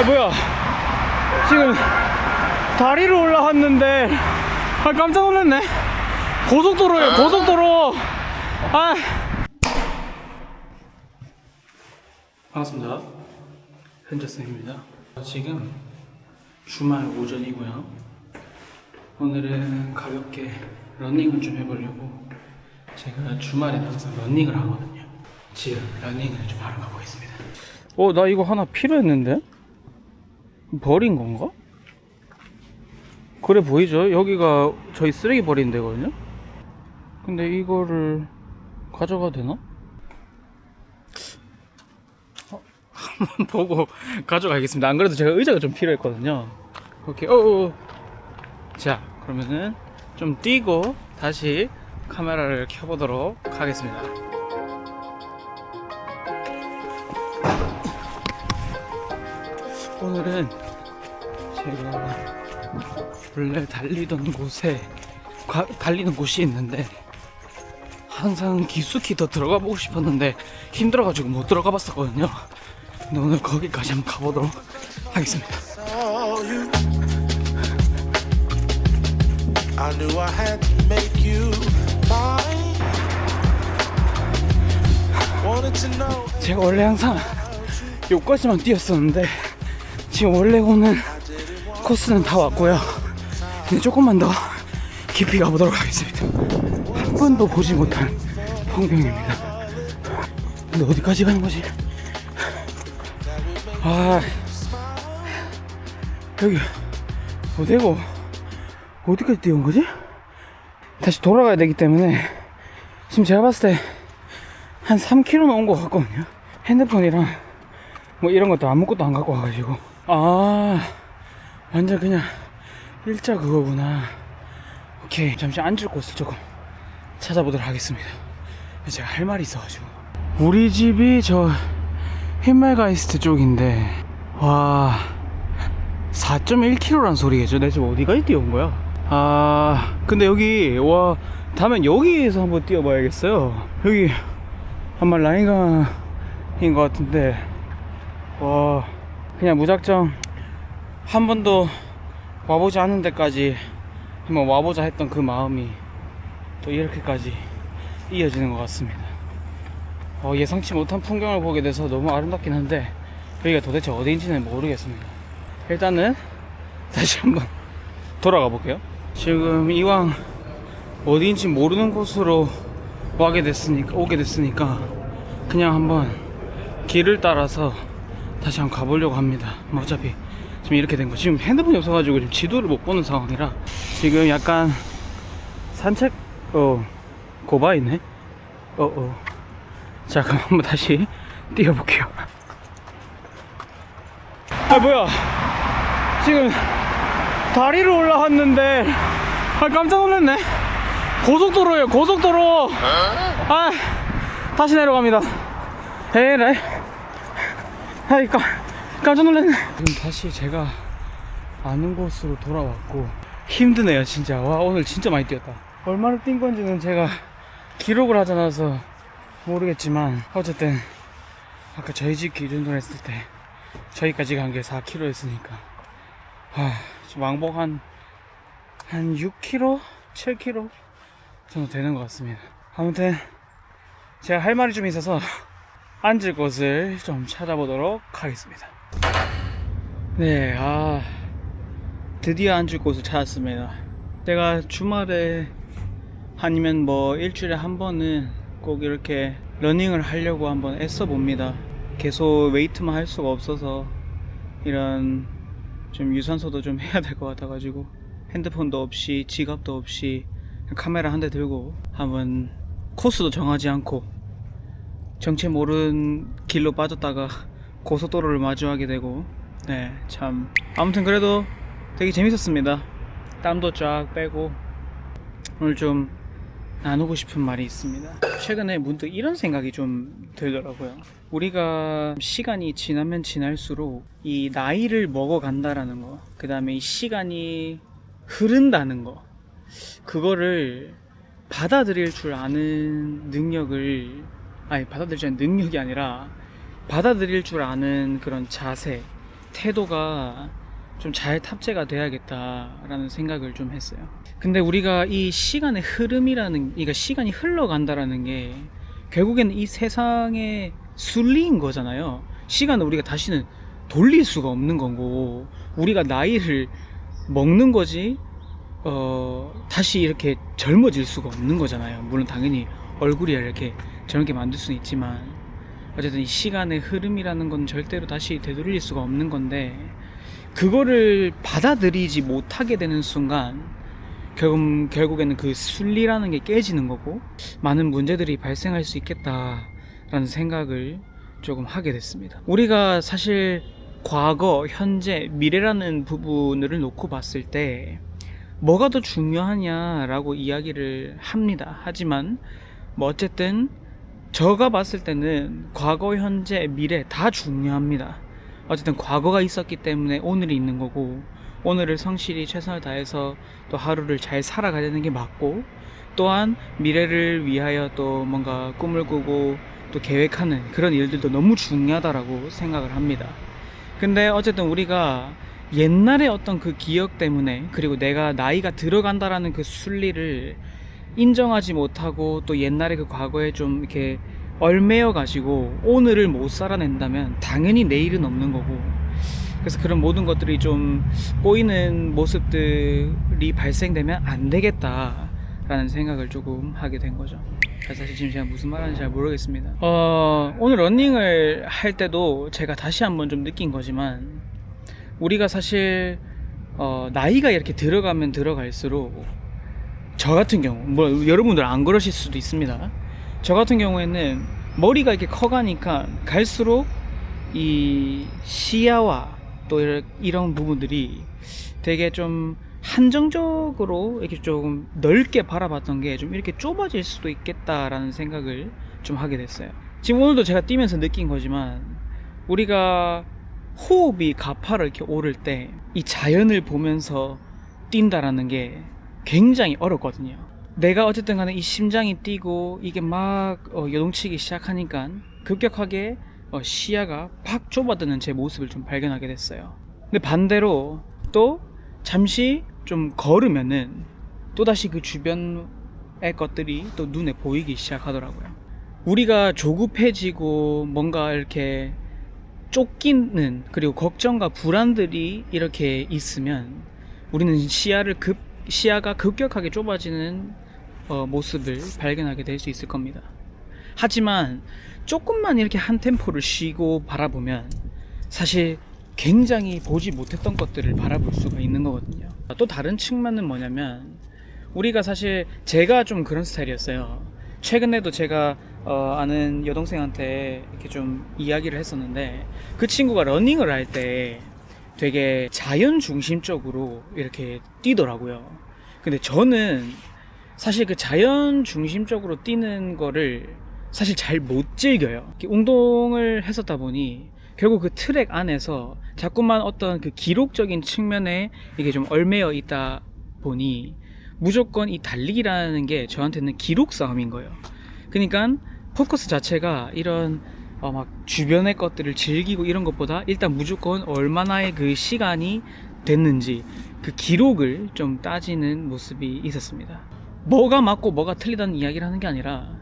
뭐야, 지금 다리로 올라왔는데 깜짝 놀랐네. 고속도로예요, 고속도로. 반갑습니다. 현재쌤입니다. 지금 주말 오전이고요. 오늘은 가볍게 러닝을 좀 해보려고, 제가 주말에 항상 러닝을 하거든요. 지금 러닝을 좀 하러 가보겠습니다. 나 이거 하나 필요했는데? 버린 건가? 그래 보이죠? 여기가 저희 쓰레기 버리는 데거든요? 근데 이거를 가져가도 되나? 한번 보고 가져가겠습니다. 안 그래도 제가 의자가 좀 필요했거든요. 오케이. 자, 그러면은 좀 뛰고 다시 카메라를 켜보도록 하겠습니다. 오늘은 제가 원래 달리던 곳에 달리는 곳이 있는데, 항상 깊숙이 더 들어가 보고 싶었는데 힘들어가지고 못 들어가 봤었거든요. 근데 오늘 거기까지 한번 가보도록 하겠습니다. 제가 원래 항상 여기까지만 뛰었었는데 지금 원래 오는 코스는 다 왔고요. 근데 조금만 더 깊이 가보도록 하겠습니다. 한 번도 보지 못한 풍경입니다. 근데 어디까지 가는 거지? 여기 어디고 어디까지 뛰어온 거지? 다시 돌아가야 되기 때문에 지금 제가 봤을 때 한 3km는 온 것 같거든요. 핸드폰이랑 뭐 이런 것도 아무것도 안 갖고 와가지고. 완전 그냥 일자 그거구나. 오케이, 잠시 앉을 곳을 조금 찾아보도록 하겠습니다. 제가 할 말이 있어가지고. 우리 집이 저 힌말가이스트 쪽인데, 와, 4.1km란 소리겠죠? 내가 지금 어디까지 뛰어온 거야? 근데 여기, 와, 다음엔 여기에서 한번 뛰어봐야겠어요. 여기 아마 라인강인 것 같은데, 와, 그냥 무작정 한 번도 와보지 않은 데까지 한번 와보자 했던 그 마음이 또 이렇게까지 이어지는 것 같습니다. 예상치 못한 풍경을 보게 돼서 너무 아름답긴 한데, 여기가 도대체 어디인지는 모르겠습니다. 일단은 다시 한번 돌아가 볼게요. 지금 이왕 어디인지 모르는 곳으로 오게 됐으니까 그냥 한번 길을 따라서 다시 한번 가보려고 합니다. 어차피 지금 이렇게 된 거, 지금 핸드폰이 없어가지고 지금 지도를 못 보는 상황이라 지금 약간 산책 고바이네. 자, 그럼 한번 다시 뛰어볼게요. 뭐야, 지금 다리로 올라왔는데 깜짝 놀랐네. 고속도로예요, 고속도로. 다시 내려갑니다. 에라이, 깜짝 놀랐네. 지금 다시 제가 아는 곳으로 돌아왔고, 힘드네요 진짜. 와, 오늘 진짜 많이 뛰었다. 얼마나 뛴 건지는 제가 기록을 하지 않아서 모르겠지만, 어쨌든 아까 저희 집 기준으로 했을 때 저희까지 간 게 4km였으니까 지금 왕복 한 6km? 7km 정도 되는 것 같습니다. 아무튼 제가 할 말이 좀 있어서 앉을 곳을 좀 찾아보도록 하겠습니다. 네, 드디어 앉을 곳을 찾았습니다. 제가 주말에 아니면 뭐 일주일에 한 번은 꼭 이렇게 러닝을 하려고 한번 애써 봅니다. 계속 웨이트만 할 수가 없어서 이런 좀 유산소도 좀 해야 될 것 같아가지고, 핸드폰도 없이 지갑도 없이 카메라 한 대 들고 한번 코스도 정하지 않고 정체 모르는 길로 빠졌다가 고속도로를 마주하게 되고, 네, 참 아무튼 그래도 되게 재밌었습니다. 땀도 쫙 빼고. 오늘 좀 나누고 싶은 말이 있습니다. 최근에 문득 이런 생각이 좀 들더라고요. 우리가 시간이 지나면 지날수록 이 나이를 먹어간다라는 거, 그 다음에 이 시간이 흐른다는 거, 그거를 받아들일 줄 아는 받아들일 줄 아는 능력이 아니라 받아들일 줄 아는 그런 자세, 태도가 좀 잘 탑재가 돼야겠다라는 생각을 좀 했어요. 근데 우리가 이 시간의 흐름이라는, 그러니까 시간이 흘러간다라는 게 결국에는 이 세상의 순리인 거잖아요. 시간을 우리가 다시는 돌릴 수가 없는 거고, 우리가 나이를 먹는 거지 다시 이렇게 젊어질 수가 없는 거잖아요. 물론 당연히 얼굴이 이렇게 젊게 만들 수는 있지만, 어쨌든 이 시간의 흐름이라는 건 절대로 다시 되돌릴 수가 없는 건데, 그거를 받아들이지 못하게 되는 순간 결국에는 그 순리라는 게 깨지는 거고, 많은 문제들이 발생할 수 있겠다라는 생각을 조금 하게 됐습니다. 우리가 사실 과거, 현재, 미래라는 부분을 놓고 봤을 때 뭐가 더 중요하냐라고 이야기를 합니다. 하지만 뭐 어쨌든 제가 봤을 때는 과거, 현재, 미래 다 중요합니다. 어쨌든 과거가 있었기 때문에 오늘이 있는 거고, 오늘을 성실히 최선을 다해서 또 하루를 잘 살아가야 되는 게 맞고, 또한 미래를 위하여 또 뭔가 꿈을 꾸고 또 계획하는 그런 일들도 너무 중요하다라고 생각을 합니다. 근데 어쨌든 우리가 옛날의 어떤 그 기억 때문에, 그리고 내가 나이가 들어간다라는 그 순리를 인정하지 못하고 또 옛날의 그 과거에 좀 이렇게 얼매여 가지고 오늘을 못 살아낸다면 당연히 내일은 없는 거고, 그래서 그런 모든 것들이 좀 꼬이는 모습들이 발생되면 안 되겠다라는 생각을 조금 하게 된 거죠. 사실 지금 제가 무슨 말하는지 잘 모르겠습니다. 오늘 러닝을 할 때도 제가 다시 한번 좀 느낀 거지만, 우리가 사실 나이가 이렇게 들어가면 들어갈수록, 저 같은 경우, 뭐 여러분들 안 그러실 수도 있습니다. 저 같은 경우에는 머리가 이렇게 커가니까 갈수록 이 시야와 또 이런 부분들이 되게 좀 한정적으로 이렇게 조금 넓게 바라봤던 게 좀 이렇게 좁아질 수도 있겠다라는 생각을 좀 하게 됐어요. 지금 오늘도 제가 뛰면서 느낀 거지만, 우리가 호흡이 가파르게 이렇게 오를 때 이 자연을 보면서 뛴다라는 게 굉장히 어렵거든요. 내가 어쨌든 간에 이 심장이 뛰고 이게 막 요동치기 시작하니까 급격하게 시야가 팍 좁아드는 제 모습을 좀 발견하게 됐어요. 근데 반대로 또 잠시 좀 걸으면은 또다시 그 주변의 것들이 또 눈에 보이기 시작하더라고요. 우리가 조급해지고 뭔가 이렇게 쫓기는, 그리고 걱정과 불안들이 이렇게 있으면 우리는 시야가 급격하게 좁아지는 모습을 발견하게 될 수 있을 겁니다. 하지만 조금만 이렇게 한 템포를 쉬고 바라보면 사실 굉장히 보지 못했던 것들을 바라볼 수가 있는 거거든요. 또 다른 측면은 뭐냐면, 우리가 사실 제가 좀 그런 스타일이었어요. 최근에도 제가 아는 여동생한테 이렇게 좀 이야기를 했었는데, 그 친구가 러닝을 할 때 되게 자연 중심적으로 이렇게 뛰더라고요. 근데 저는 사실 그 자연 중심적으로 뛰는 거를 사실 잘 못 즐겨요. 운동을 했었다 보니 결국 그 트랙 안에서 자꾸만 어떤 그 기록적인 측면에 이게 좀 얽매여 있다 보니 무조건 이 달리기라는 게 저한테는 기록 싸움인 거예요. 그러니까 포커스 자체가 이런 막 주변의 것들을 즐기고 이런 것보다 일단 무조건 얼마나의 그 시간이 됐는지 그 기록을 좀 따지는 모습이 있었습니다. 뭐가 맞고 뭐가 틀리다는 이야기를 하는 게 아니라,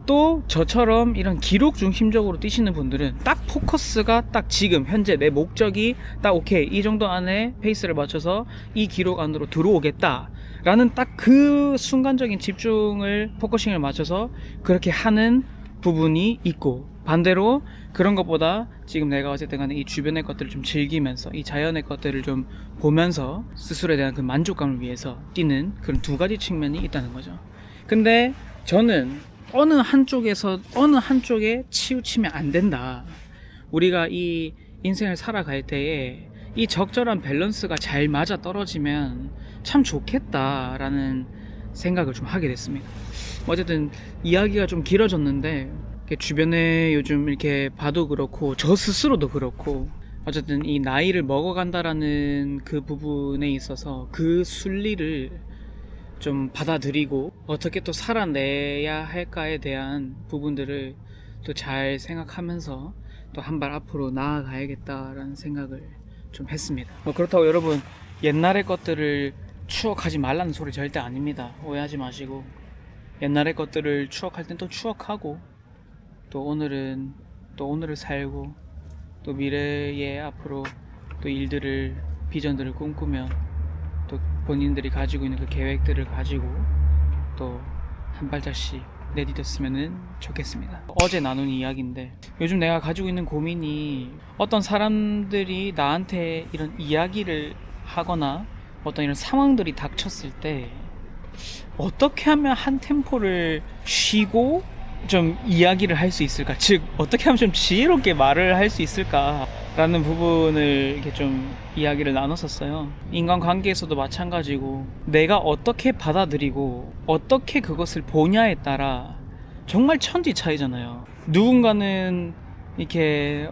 또 저처럼 이런 기록 중심적으로 뛰시는 분들은 딱 포커스가 딱 지금 현재 내 목적이 딱 오케이, 이 정도 안에 페이스를 맞춰서 이 기록 안으로 들어오겠다 라는 딱 그 순간적인 집중을, 포커싱을 맞춰서 그렇게 하는 부분이 있고, 반대로 그런 것보다 지금 내가 어쨌든 간에 이 주변의 것들을 좀 즐기면서 이 자연의 것들을 좀 보면서 스스로에 대한 그 만족감을 위해서 뛰는 그런 두 가지 측면이 있다는 거죠. 근데 저는 어느 한쪽에 치우치면 안 된다. 우리가 이 인생을 살아갈 때에 이 적절한 밸런스가 잘 맞아 떨어지면 참 좋겠다라는 생각을 좀 하게 됐습니다. 어쨌든 이야기가 좀 길어졌는데, 주변에 요즘 이렇게 봐도 그렇고 저 스스로도 그렇고, 어쨌든 이 나이를 먹어간다라는 그 부분에 있어서 그 순리를 좀 받아들이고 어떻게 또 살아내야 할까에 대한 부분들을 또 잘 생각하면서 또 한 발 앞으로 나아가야겠다라는 생각을 좀 했습니다. 뭐 그렇다고 여러분 옛날의 것들을 추억하지 말라는 소리 절대 아닙니다. 오해하지 마시고 옛날의 것들을 추억할 땐 또 추억하고 또 오늘은 또 오늘을 살고 또 미래의 앞으로 또 일들을 비전들을 꿈꾸며 또 본인들이 가지고 있는 그 계획들을 가지고 또 한 발짝씩 내디뎠으면 좋겠습니다. 어제 나눈 이야기인데 요즘 내가 가지고 있는 고민이 어떤 사람들이 나한테 이런 이야기를 하거나 어떤 이런 상황들이 닥쳤을 때 어떻게 하면 한 템포를 쉬고 좀 이야기를 할 수 있을까? 즉 어떻게 하면 좀 지혜롭게 말을 할 수 있을까라는 부분을 이렇게 좀 이야기를 나눴었어요. 인간관계에서도 마찬가지고 내가 어떻게 받아들이고 어떻게 그것을 보냐에 따라 정말 천지 차이잖아요. 누군가는 이렇게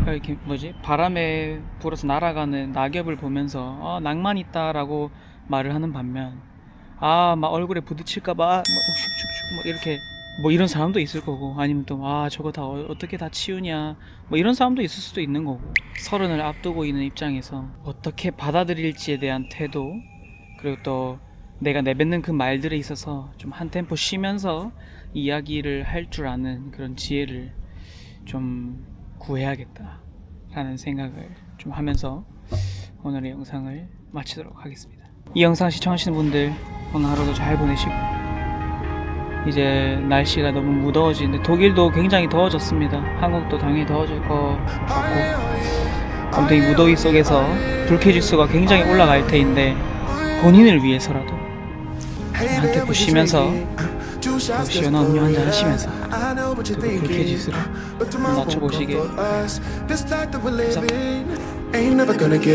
이렇게 바람에 불어서 날아가는 낙엽을 보면서 낭만 있다라고 말을 하는 반면 막 얼굴에 부딪힐까봐 슉슉슉 이렇게 이런 사람도 있을 거고 아니면 또 저거 다 어떻게 다 치우냐 이런 사람도 있을 수도 있는 거고 서른을 앞두고 있는 입장에서 어떻게 받아들일지에 대한 태도 그리고 또 내가 내뱉는 그 말들에 있어서 좀 한 템포 쉬면서 이야기를 할 줄 아는 그런 지혜를 좀 구해야겠다 라는 생각을 좀 하면서 오늘의 영상을 마치도록 하겠습니다. 이 영상 시청하시는 분들 오늘 하루도 잘 보내시고 이제 날씨가 너무 무더워지는데 독일도 굉장히 더워졌습니다. 한국도 당연히 더워질 것 같고 아무튼 이 무더위 속에서 불쾌지수가 굉장히 올라갈 테인데 본인을 위해서라도 한 템포 쉬면서 시원한 음료 한잔 하시면서 그 불쾌지수를 낮춰보시길 바랍니다.